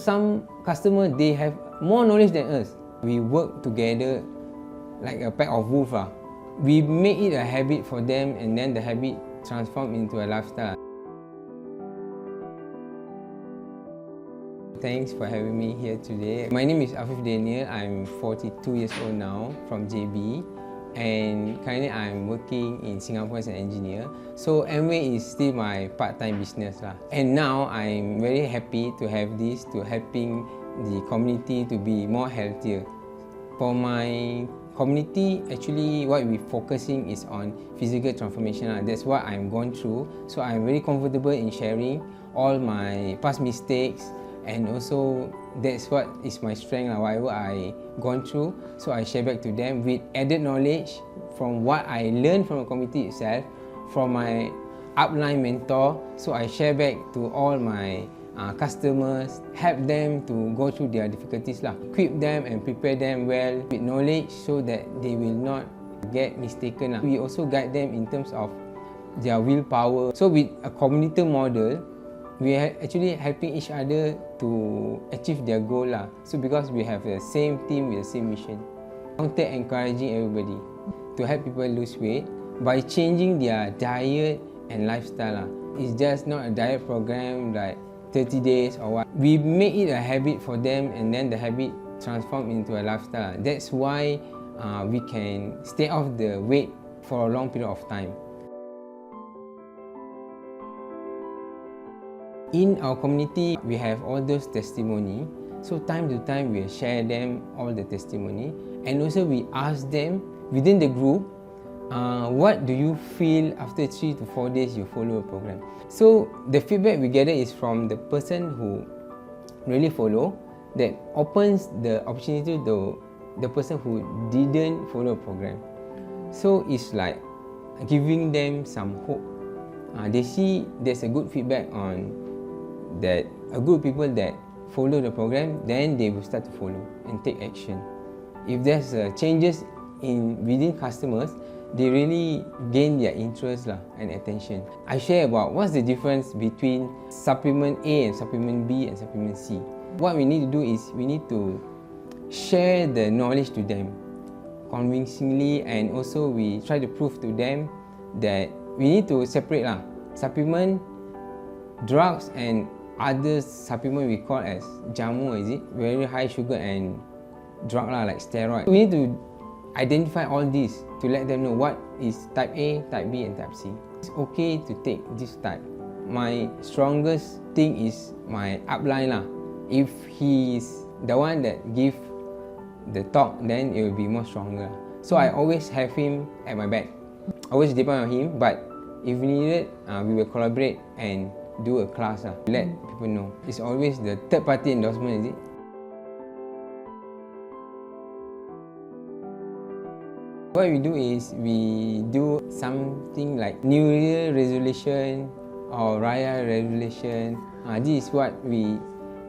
some customers, they have more knowledge than us. We work together like a pack of wolves. We make it a habit for them, and then the habit transforms into a lifestyle. Thanks for having me here today. My name is Afif Danial. I'm 42 years old now from JB, and currently I'm working in Singapore as an engineer. So Amway is still my part-time business lah. And now I'm very happy to have this, to helping the community to be more healthier. For my community, actually what we're focusing is on physical transformation. That's what I'm going through. So I'm very comfortable in sharing all my past mistakes, and also that's what is my strength, whatever I gone through. So I share back to them with added knowledge from what I learned from the community itself, from my upline mentor. So I share back to all my customers, help them to go through their difficulties, equip them and prepare them well with knowledge so that they will not get mistaken. We also guide them in terms of their willpower. So with a community model, we are actually helping each other to achieve their goal. So because we have the same team with the same mission. Counter encouraging everybody to help people lose weight by changing their diet and lifestyle. It's just not a diet program like 30 days or what. We make it a habit for them, and then the habit transforms into a lifestyle. That's why we can stay off the weight for a long period of time. In our community, we have all those testimony. So time to time, we share them all the testimony, and also we ask them within the group, what do you feel after 3 to 4 days you follow a program? So the feedback we gather is from the person who really follow, that opens the opportunity to the person who didn't follow a program. So it's like giving them some hope. They see there's a good feedback on that, a good people that follow the program, then they will start to follow and take action. If there's changes within customers, they really gain their interest and attention. I share about what's the difference between supplement A and supplement B and supplement C. What we need to do is we need to share the knowledge to them convincingly, and also we try to prove to them that we need to separate supplement, drugs, and other supplement we call as jamu, very high sugar and drug like steroid. We need to identify all these to let them know what is type A, type B, and type C. It's okay to take this type. My strongest thing is my upline. If he's the one that give the talk, then it will be more stronger. So I always have him at my back. Always depend on him, but if needed, we will collaborate and do a class to let people know. It's always the third party endorsement, What we do is we do something like New Year resolution or Raya resolution. This is what we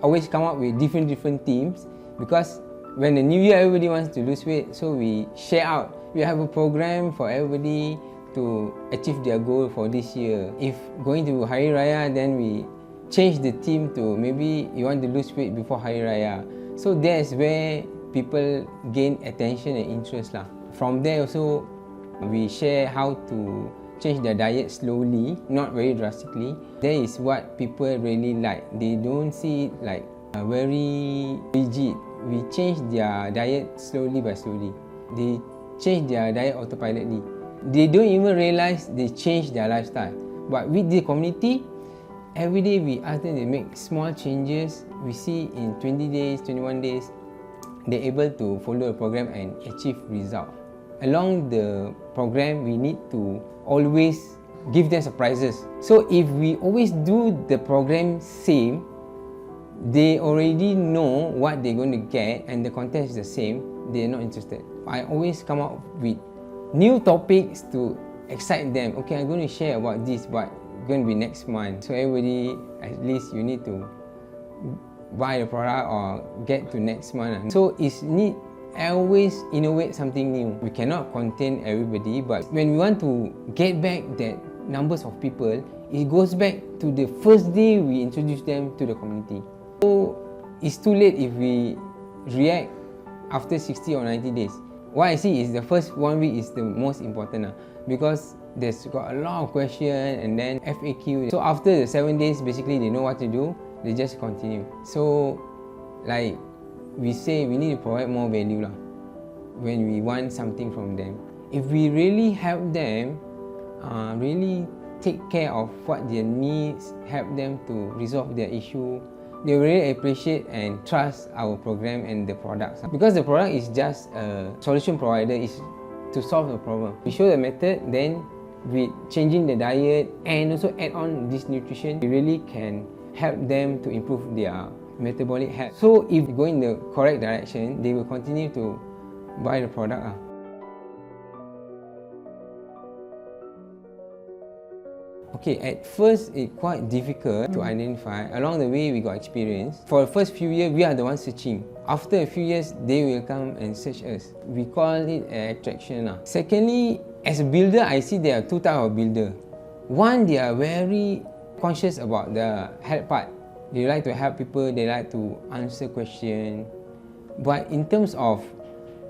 always come up with different themes, because when the New Year everybody wants to lose weight, so we share out. We have a program for everybody to achieve their goal for this year. If going to Hari Raya, then we change the theme to maybe you want to lose weight before Hari Raya. So that's where people gain attention and interest. From there also, we share how to change their diet slowly, not very drastically. That is what people really like. They don't see it like very rigid. We change their diet slowly by slowly. They change their diet autopilotly. They don't even realize they change their lifestyle. But with the community, every day we ask them to make small changes. We see in 20 days, 21 days, they're able to follow the program and achieve results. Along the program, we need to always give them surprises. So if we always do the program same, they already know what they're going to get and the content is the same, they're not interested. I always come up with new topics to excite them. Okay, I'm going to share about this, but going to be next month. So everybody, at least you need to buy the product or get to next month. So it's need always innovate something new. We cannot contain everybody, but when we want to get back that numbers of people, it goes back to the first day we introduce them to the community. So it's too late if we react after 60 or 90 days. What I see is the first 1 week is the most important because there's got a lot of questions and then FAQ. So after the 7 days, basically they know what to do, they just continue. So like we say, we need to provide more value when we want something from them. If we really help them, really take care of what their needs, help them to resolve their issue, they really appreciate and trust our program and the products. Because the product is just a solution provider, is to solve the problem. We show the method, then with changing the diet and also add on this nutrition, we really can help them to improve their metabolic health. So if they go in the correct direction, they will continue to buy the product. Okay, at first it's quite difficult to identify. Along the way we got experience. For the first few years, we are the ones searching. After a few years, they will come and search us. We call it attraction. Secondly, as a builder, I see there are two types of builder. One, they are very conscious about the help part. They like to help people, they like to answer questions. But in terms of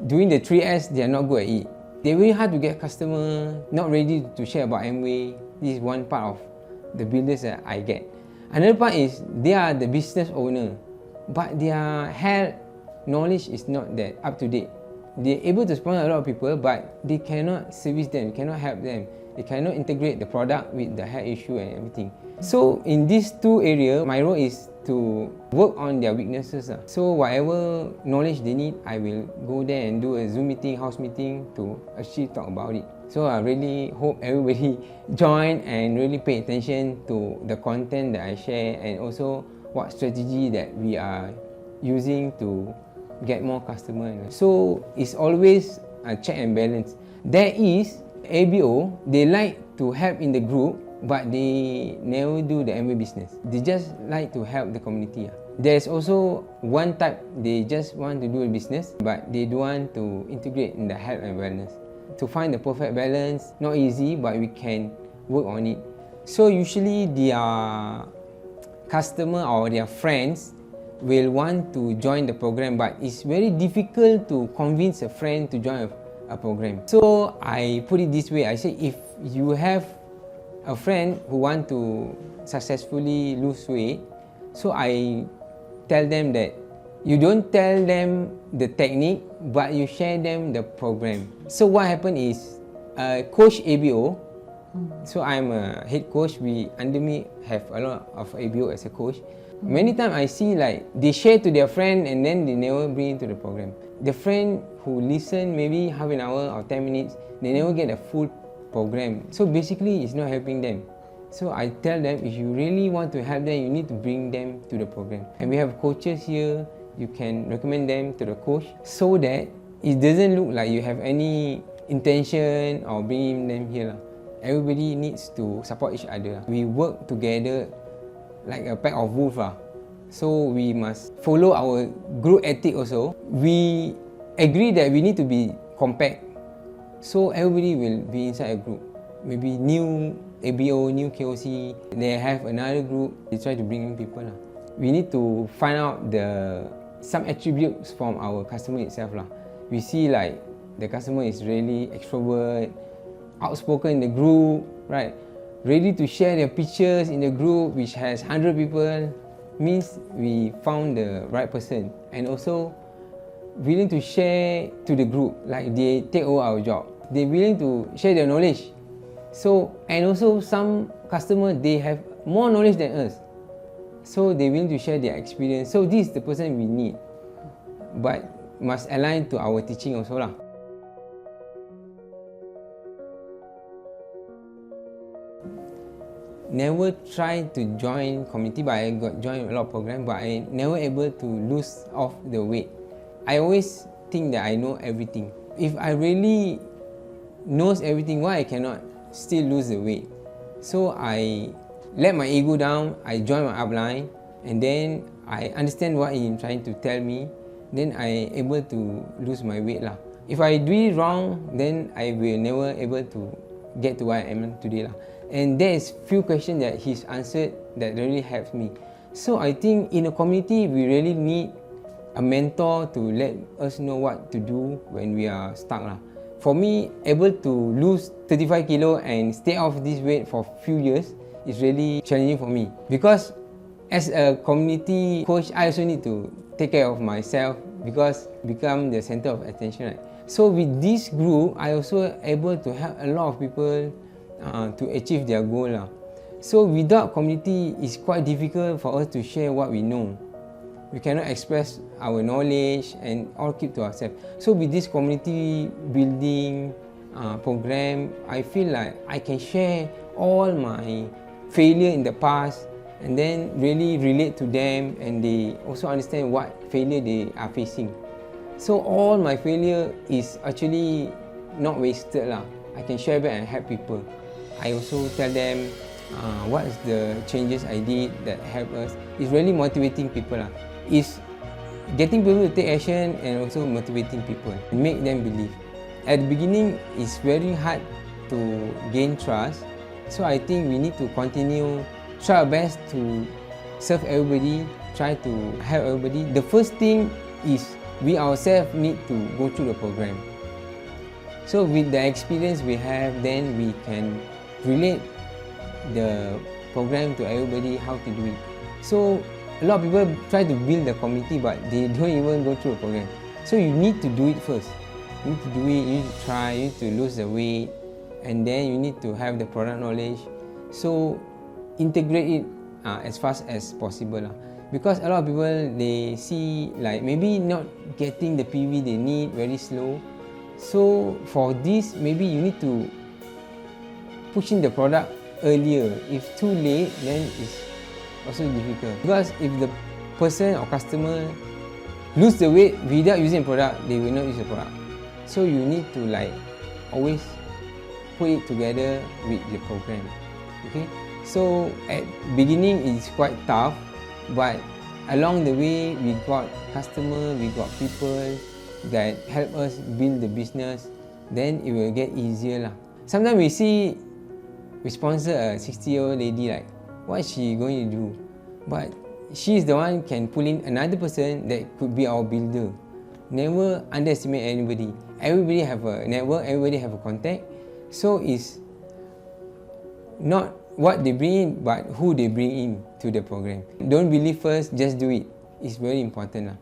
doing the 3S, they are not good at it. They're very hard to get customer, not ready to share about Amway. This is one part of the builders that I get. Another part is they are the business owner, but their health knowledge is not that up to date. They're able to sponsor a lot of people, but they cannot service them, cannot help them. They cannot integrate the product with the health issue and everything. So in these two areas, my role is to work on their weaknesses. So whatever knowledge they need, I will go there and do a Zoom meeting, house meeting to actually talk about it. So I really hope everybody join and really pay attention to the content that I share and also what strategy that we are using to get more customers. So it's always a check and balance. There is ABO, they like to help in the group, but they never do the Amway business. They just like to help the community. There's also one type, they just want to do a business, but they don't want to integrate in the health and wellness. To find the perfect balance, not easy, but we can work on it. So usually their customer or their friends will want to join the program, but it's very difficult to convince a friend to join a program. So I put it this way, I say if you have a friend who want to successfully lose weight, so I tell them that you don't tell them the technique, but you share them the program. So what happened is, coach ABO, so I'm a head coach, under me have a lot of ABO as a coach. Many times I see like they share to their friend and then they never bring into the program. The friend who listen maybe half an hour or 10 minutes, they never get a full program. So basically it's not helping them. So I tell them, if you really want to help them, you need to bring them to the program. And we have coaches here, you can recommend them to the coach so that it doesn't look like you have any intention of bringing them here. Everybody needs to support each other. We work together like a pack of wolves. So we must follow our group ethic also. We agree that we need to be compact. So everybody will be inside a group. Maybe new ABO, new KOC, they have another group, they try to bring in people. We need to find out some attributes from our customer itself. We see like the customer is really extrovert, outspoken in the group, right? Ready to share their pictures in the group which has 100 people, means we found the right person. And also willing to share to the group, like they take over our job. They're willing to share their knowledge. So, and also some customers, they have more knowledge than us. So they're willing to share their experience. So this is the person we need. But must align to our teaching also . Never try to join community, but I got joined a lot of programs, but I never able to lose off the weight. I always think that I know everything. If I really knows everything, why I cannot still lose the weight? So I let my ego down, I join my upline, and then I understand what he's trying to tell me, then I able to lose my weight . If I do it wrong, then I will never able to get to where I am today . And there is few questions that he's answered that really helps me. So I think in a community, we really need a mentor to let us know what to do when we are stuck lah. For me, able to lose 35 kilo and stay off this weight for few years is really challenging for me, because as a community coach, I also need to take care of myself because become the center of attention, right? So with this group, I also able to help a lot of people to achieve their goal lah. So without community, it's quite difficult for us to share what we know. We cannot express our knowledge and all keep to ourselves. So with this community building program, I feel like I can share all my failure in the past and then really relate to them, and they also understand what failure they are facing. So all my failure is actually not wasted lah. I can share back and help people. I also tell them what is the changes I did that help us. It's really motivating people lah. It's getting people to take action and also motivating people and make them believe. At the beginning, it's very hard to gain trust. So I think we need to continue, try our best to serve everybody, try to help everybody. The first thing is we ourselves need to go through the program. So with the experience we have, then we can relate the program to everybody, how to do it. So a lot of people try to build the community, but they don't even go through a program. So you need to do it first. You need to do it, you need to try, you need to lose the weight, and then you need to have the product knowledge. So integrate it as fast as possible. Because a lot of people, they see like maybe not getting the PV they need, very slow. So for this, maybe you need to push in the product earlier. If too late, then it's also difficult. Because if the person or customer lose the weight without using the product, they will not use the product. So you need to like always put it together with the program. Okay? So at beginning it's quite tough, but along the way we got customer, we got people that help us build the business, then it will get easier lah. Sometimes we sponsor a 60-year-old lady, like what is she going to do? But she is the one can pull in another person that could be our builder. Never underestimate anybody. Everybody have a network, everybody have a contact. So it's not what they bring in, but who they bring in to the program. Don't believe first, just do it. It's very important lah.